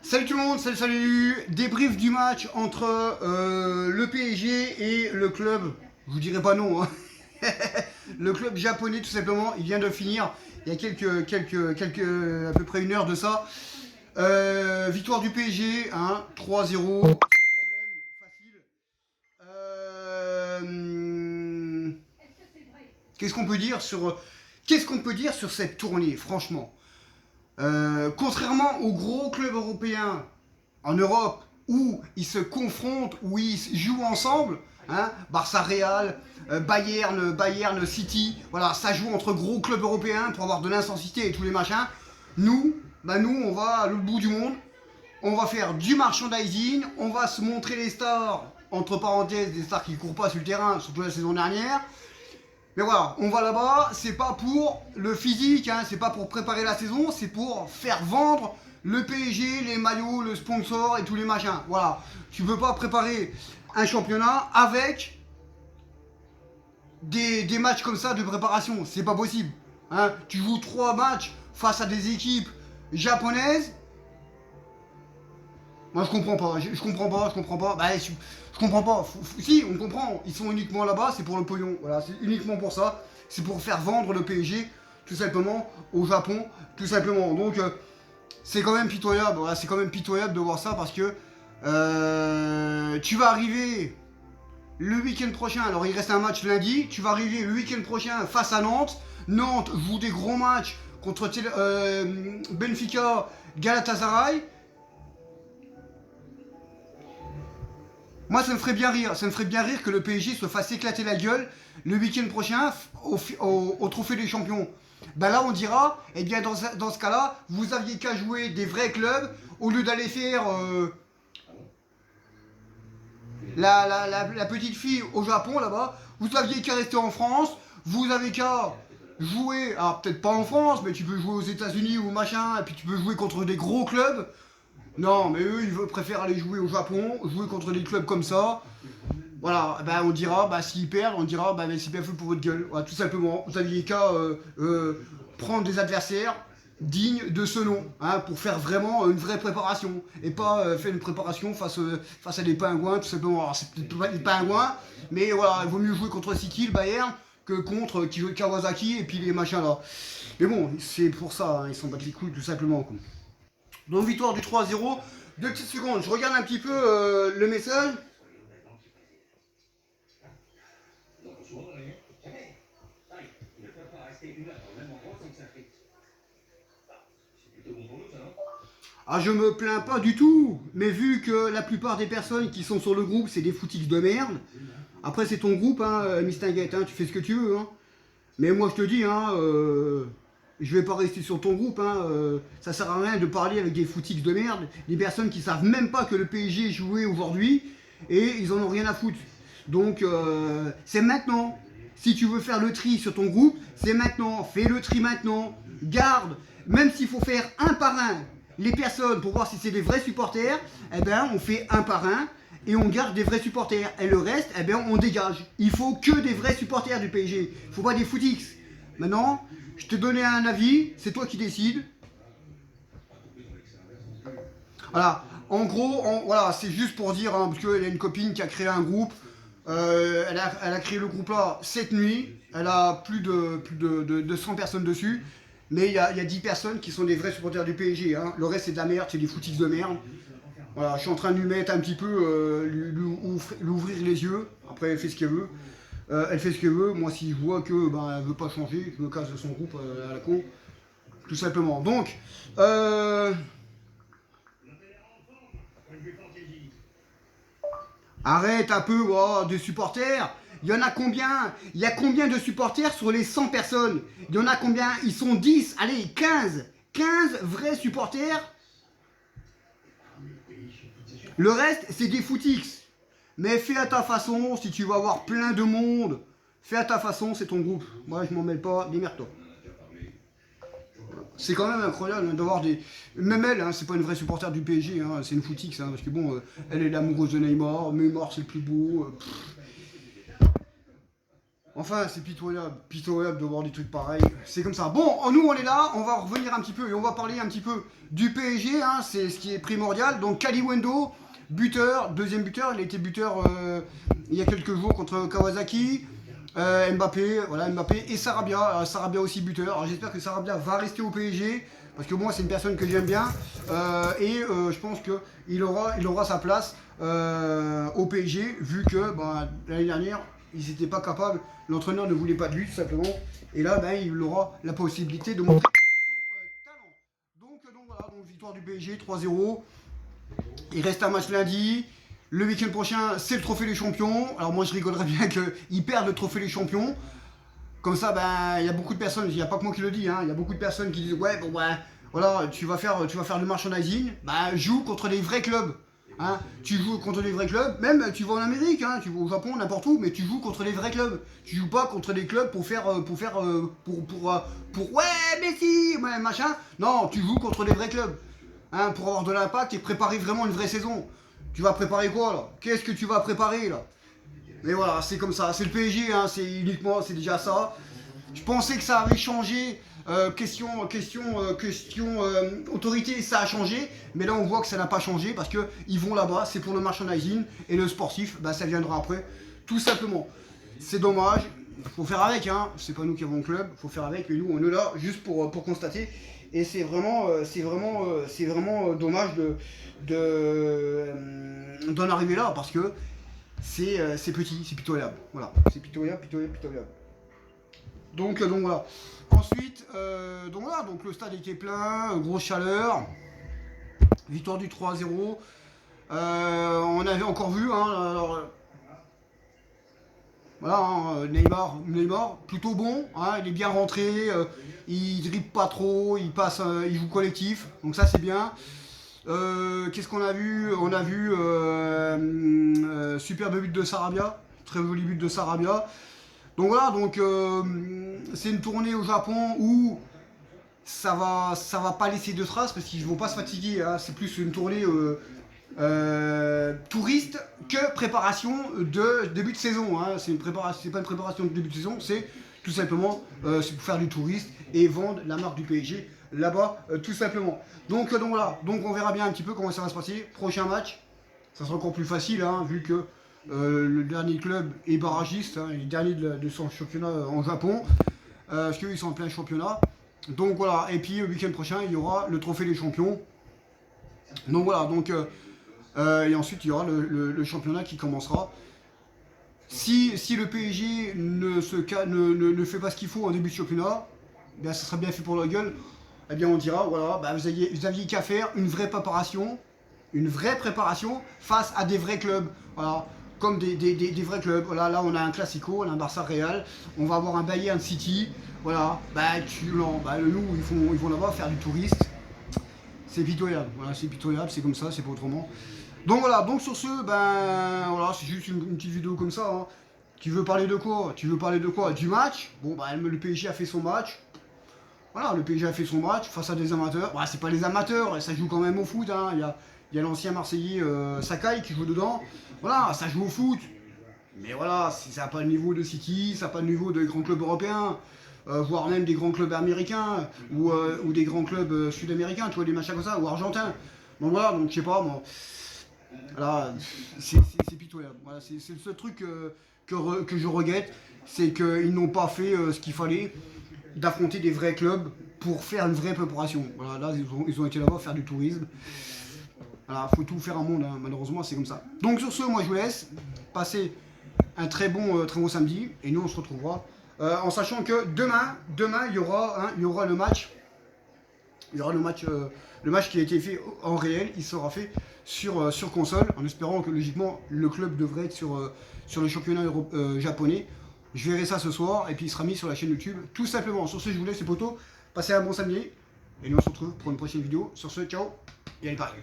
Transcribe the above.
Salut tout le monde, salut. Débrief du match entre le PSG et le club, je vous dirai pas non, hein. Le club japonais tout simplement, il vient de finir il y a à peu près une heure de ça. Victoire du PSG, hein, 3-0, sans problème, facile. Qu'est-ce qu'on peut dire sur cette tournée, franchement? Contrairement aux gros clubs européens en Europe où ils se confrontent, où ils jouent ensemble, hein, Barça Real, Bayern City, voilà, ça joue entre gros clubs européens pour avoir de l'intensité et tous les machins. Nous, on va à l'autre bout du monde, on va faire du merchandising, on va se montrer les stars, entre parenthèses, des stars qui ne courent pas sur le terrain, surtout la saison dernière. Mais voilà, on va là-bas, c'est pas pour le physique, hein, c'est pas pour préparer la saison, c'est pour faire vendre le PSG, les maillots, le sponsor et tous les machins. Voilà, tu peux pas préparer un championnat avec des matchs comme ça de préparation, c'est pas possible. Hein. Tu joues 3 matchs face à des équipes japonaises. Moi je comprends pas. Bah, je comprends pas. Si, on comprend. Ils sont uniquement là-bas, c'est pour le pognon. Voilà, c'est uniquement pour ça. C'est pour faire vendre le PSG, tout simplement, au Japon, tout simplement. Donc, c'est quand même pitoyable. Voilà, c'est quand même pitoyable de voir ça parce que tu vas arriver le week-end prochain. Alors, il reste un match lundi. Tu vas arriver le week-end prochain face à Nantes. Nantes joue des gros matchs contre Benfica, Galatasaray. Moi, ça me ferait bien rire. Ça me ferait bien rire que le PSG se fasse éclater la gueule le week-end prochain au Trophée des Champions. Ben là, on dira, eh bien, dans ce cas-là, vous aviez qu'à jouer des vrais clubs au lieu d'aller faire la petite fille au Japon, là-bas. Vous aviez qu'à rester en France. Vous avez qu'à jouer, alors peut-être pas en France, mais tu peux jouer aux États-Unis ou machin, et puis tu peux jouer contre des gros clubs. Non, mais eux, ils préfèrent aller jouer au Japon, jouer contre des clubs comme ça. Voilà, ben on dira, bah s'ils perdent, on dira, bah c'est bien fait pour votre gueule. Voilà, tout simplement, vous aviez qu'à prendre des adversaires dignes de ce nom, hein, pour faire vraiment une vraie préparation. Et pas faire une préparation face à des pingouins, tout simplement. Alors c'est peut-être pas des pingouins, mais voilà, il vaut mieux jouer contre City, le Bayern, que contre Kawasaki et puis les machins là. Mais bon, c'est pour ça, hein, ils s'en battent les couilles, tout simplement, quoi. Donc victoire du 3-0. 2 petites secondes, je regarde un petit peu le message. Ah, je me plains pas du tout, mais vu que la plupart des personnes qui sont sur le groupe, c'est des foutiques de merde. Après, c'est ton groupe, hein, Mistinguette, hein, tu fais ce que tu veux, hein. Mais moi, je te dis, hein, je vais pas rester sur ton groupe, hein, ça sert à rien de parler avec des foutiques de merde, des personnes qui savent même pas que le PSG jouait aujourd'hui, et ils en ont rien à foutre. Donc, c'est maintenant. Si tu veux faire le tri sur ton groupe, c'est maintenant. Fais le tri maintenant. Garde, même s'il faut faire un par un les personnes pour voir si c'est des vrais supporters, eh ben on fait un par un et on garde des vrais supporters. Et le reste, eh ben on dégage. Il faut que des vrais supporters du PSG. Il faut pas des footix. Maintenant, je te donnais un avis, c'est toi qui décides. Voilà. En gros, voilà, c'est juste pour dire, hein, parce qu'elle a une copine qui a créé un groupe. Elle a créé le groupe là cette nuit. Elle a plus de 100 personnes dessus. Mais il y a 10 personnes qui sont des vrais supporters du PSG. Hein. Le reste, c'est de la merde, c'est des footix de merde. Voilà, je suis en train de lui mettre un petit peu, lui ouvrir les yeux. Après, elle fait ce qu'elle veut. Elle fait ce qu'elle veut. Moi, si je vois que elle veut pas changer, je me casse de son groupe à la con. Tout simplement. Donc, arrête un peu, oh, de supporters. Il y en a combien? Il y a combien de supporters sur les 100 personnes? Il y en a combien? Ils sont 10, allez, 15. 15 vrais supporters. Le reste, c'est des footix. Mais fais à ta façon, si tu vas avoir plein de monde, fais à ta façon, c'est ton groupe. Moi, je m'en mêle pas, démerde-toi. C'est quand même incroyable d'avoir des... Même elle, hein, c'est pas une vraie supporter du PSG, hein, c'est une footix, hein, parce que bon, elle est l'amoureuse de Neymar, Neymar c'est le plus beau. Enfin, c'est pitoyable de voir des trucs pareils. C'est comme ça. Bon, nous, on est là. On va revenir un petit peu et on va parler un petit peu du PSG. Hein, c'est ce qui est primordial. Donc, Kaliwendo, buteur, deuxième buteur. Il a été buteur il y a quelques jours contre Kawasaki. Mbappé, voilà, Mbappé et Sarabia. Alors, Sarabia aussi buteur. Alors, j'espère que Sarabia va rester au PSG. Parce que moi, c'est une personne que j'aime bien. Je pense qu'il aura sa place au PSG. Vu que l'année dernière, ils n'étaient pas capables. L'entraîneur ne voulait pas de lui, tout simplement. Et là, il aura la possibilité de montrer son talent. Donc voilà, donc victoire du PSG, 3-0. Il reste un match lundi. Le week-end prochain, c'est le trophée des champions. Alors moi, je rigolerais bien qu'ils perdent le trophée des champions. Comme ça, il y a beaucoup de personnes, il n'y a pas que moi qui le dis, hein, il y a beaucoup de personnes qui disent ouais, bon, voilà, tu vas faire du merchandising. Joue contre des vrais clubs. Hein, tu joues contre des vrais clubs, même tu vas en Amérique, hein, tu vas au Japon, n'importe où, mais tu joues contre les vrais clubs. Tu joues pas contre des clubs pour ouais, Messi, ouais, machin. Non, tu joues contre des vrais clubs, hein, pour avoir de l'impact et préparer vraiment une vraie saison. Tu vas préparer quoi là? Qu'est-ce que tu vas préparer là? Mais voilà, c'est comme ça, c'est le PSG, hein, c'est déjà ça. Je pensais que ça avait changé. Question autorité, ça a changé, mais là on voit que ça n'a pas changé parce que ils vont là-bas, c'est pour le merchandising et le sportif, ça viendra après, tout simplement. C'est dommage, faut faire avec, hein. C'est pas nous qui avons le club, faut faire avec, mais nous on est là juste pour constater. Et c'est vraiment dommage d'en arriver là parce que c'est petit, c'est pitoyable. Voilà, c'est pitoyable. Donc voilà. Ensuite, donc le stade était plein, grosse chaleur, victoire du 3-0. On avait encore vu, hein, alors, voilà, hein, Neymar, plutôt bon, hein, il est bien rentré, il dribble pas trop, il joue collectif, donc ça c'est bien. Qu'est-ce qu'on a vu? On a vu superbe but de Sarabia, très joli but de Sarabia. Donc voilà, c'est une tournée au Japon où ça va pas laisser de traces parce qu'ils vont pas se fatiguer. Hein. C'est plus une tournée touriste que préparation de début de saison. Hein. C'est pas une préparation de début de saison, c'est tout simplement c'est pour faire du touriste et vendre la marque du PSG là-bas, tout simplement. Donc voilà, donc on verra bien un petit peu comment ça va se passer. Prochain match, ça sera encore plus facile, hein, vu que le dernier club est barragiste, hein, il est dernier de son championnat en Japon, parce qu'ils sont en plein championnat. Donc voilà, et puis le week-end prochain, il y aura le trophée des champions. Donc voilà, et ensuite il y aura le championnat qui commencera. Si le PSG ne fait pas ce qu'il faut en début de championnat, ça sera bien fait pour la gueule. Eh bien on dira, voilà, vous aviez qu'à faire une vraie préparation face à des vrais clubs. Voilà. Comme des vrais clubs. Voilà, là on a un Classico, on a un Barça Real, on va avoir un Bayern City. Voilà, nous ils vont là-bas faire du touriste. C'est pitoyable, voilà, c'est comme ça, c'est pas autrement. Donc voilà, donc sur ce, voilà, c'est juste une petite vidéo comme ça. Hein. Tu veux parler de quoi? Du match. Bon le PSG a fait son match. Voilà, le PSG a fait son match face à des amateurs. C'est pas les amateurs, ça joue quand même au foot. Hein. Il y a l'ancien Marseillais Sakai qui joue dedans. Voilà, ça joue au foot. Mais voilà, ça n'a pas le niveau de City, ça n'a pas le niveau des grands clubs européens, voire même des grands clubs américains ou des grands clubs sud-américains, tu vois, des machins comme ça, ou argentins. Donc voilà, je sais pas, moi. Voilà, c'est pitoyable. Voilà, c'est le seul truc que je regrette, c'est qu'ils n'ont pas fait ce qu'il fallait d'affronter des vrais clubs pour faire une vraie préparation. Voilà, là, ils ont été là-bas faire du tourisme. Voilà, faut tout faire un monde, hein. Malheureusement c'est comme ça. Donc sur ce, moi je vous laisse. Passer un très bon samedi. Et nous on se retrouvera. En sachant que demain il y aura le match. Il y aura le match qui a été fait en réel, il sera fait sur console, en espérant que logiquement le club devrait être sur le championnat japonais. Je verrai ça ce soir et puis il sera mis sur la chaîne YouTube, tout simplement. Sur ce, je vous laisse les potos. Passez un bon samedi. Et nous on se retrouve pour une prochaine vidéo. Sur ce, ciao et allez, pareil.